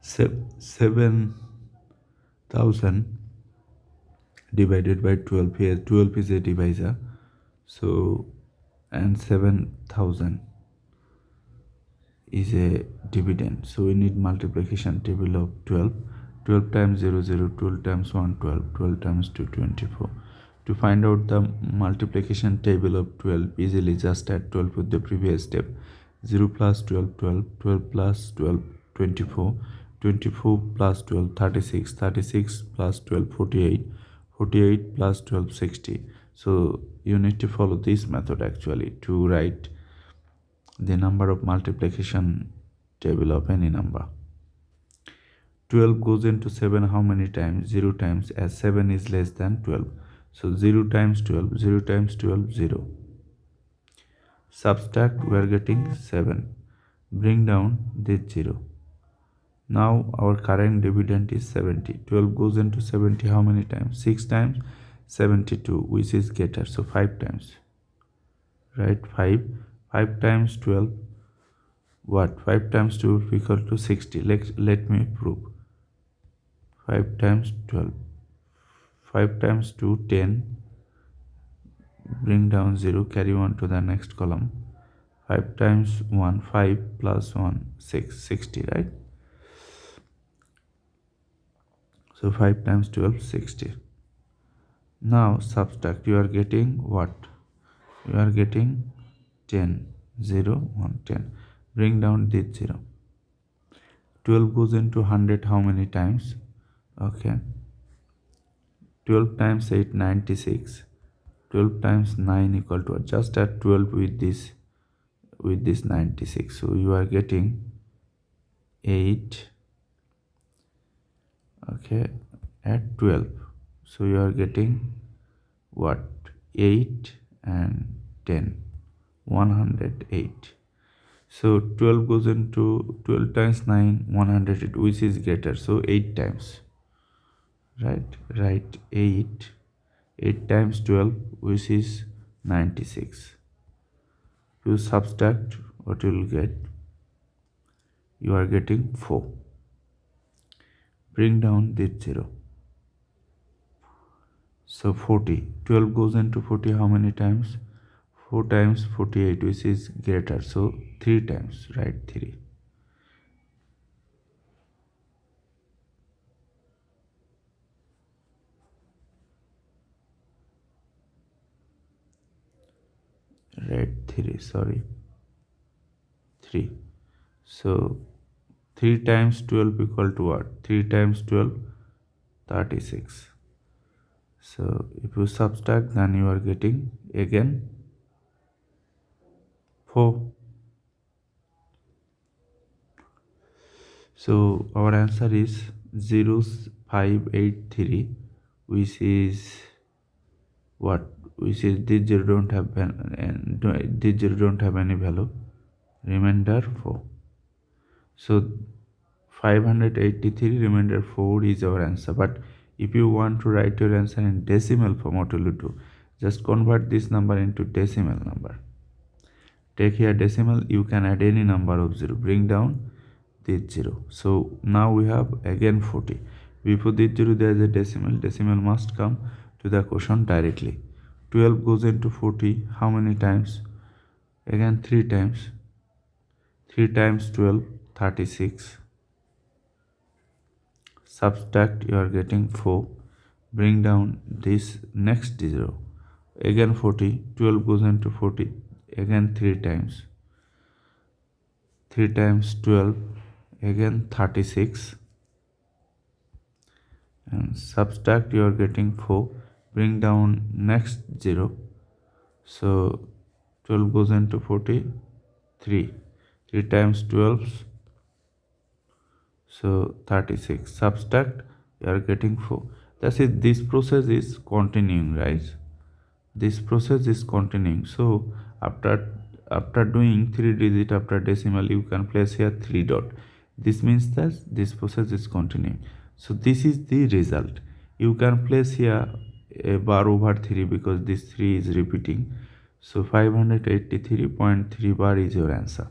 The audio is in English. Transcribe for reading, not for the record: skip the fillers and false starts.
7,000 divided by 12. Here 12 is a divisor, so, and 7,000 is a dividend, so we need multiplication table of 12. 12 times 0 0, 12 times 1 12, 12 times 2 24. To find out the multiplication table of 12, easily just add 12 with the previous step. 0 plus 12 12, 12 plus 12 24, 24 plus 12 36, 36 plus 12 48, 48 plus 12 60. So you need to follow this method actually to write the number of multiplication table of any number. 12 goes into 7 how many times? 0 times, as 7 is less than 12. So 0 times 12, 0 times 12, 0. Subtract, we are getting 7. Bring down this 0. Now our current dividend is 70. 12 goes into 70 how many times? 6 times, 72, which is greater. So 5 times. Right? 5. 5 times 12. What? 5 times 2 equal to 60. Let me prove. 5 times 12. 5 times 2, 10. Bring down 0. Carry on to the next column. 5 times 1, 5 plus 1, 6. 60, right? So 5 times 12, 60. Now subtract. You are getting what? You are getting 10. 0, 1, 10. Bring down this 0. 12 goes into 100 how many times? Okay. 12 times 8, 96. 12 times 9 equal to what? Just add 12 with this 96. So you are getting 8. Okay, at 12. So you are getting what? 8 and 10. 108. So 12 goes into 12 times 9, 108, which is greater. So 8 times. Right, 8. 8 times 12, which is 96. You subtract, what you will get? You are getting 4. Bring down this 0. So 40. 12 goes into 40 how many times? 4 times 48, which is greater. So 3 times, right? 3. Right, 3, sorry. 3. So 3 times 12 equal to what? 3 times 12, 36. So if you subtract, then you are getting again 4. So our answer is 0583, which is what? Which is this 0 don't have this 0 don't have any value. Remainder 4. So 583 remainder 4 is our answer. But if you want to write your answer in decimal form, what will you do? Just convert this number into decimal number. Take here decimal, you can add any number of 0. Bring down this 0. So now we have again 40. Before this 0 there is a decimal. Decimal must come to the quotient directly. 12 goes into 40 how many times? Again 3 times. 3 times 12, 36. Subtract, you are getting 4. Bring down this next 0. Again 40. 12 goes into 40. Again 3 times. 3 times 12. Again 36. And subtract, you are getting 4. Bring down next 0. So 12 goes into 40. 3. 3 times 12. So 36. Subtract, you are getting 4. That is, this process is continuing, right? This process is continuing. So after doing 3 digit after decimal, you can place here 3 dot. This means that this process is continuing. So this is the result. You can place here a bar over 3 because this 3 is repeating. So 583.3 bar is your answer.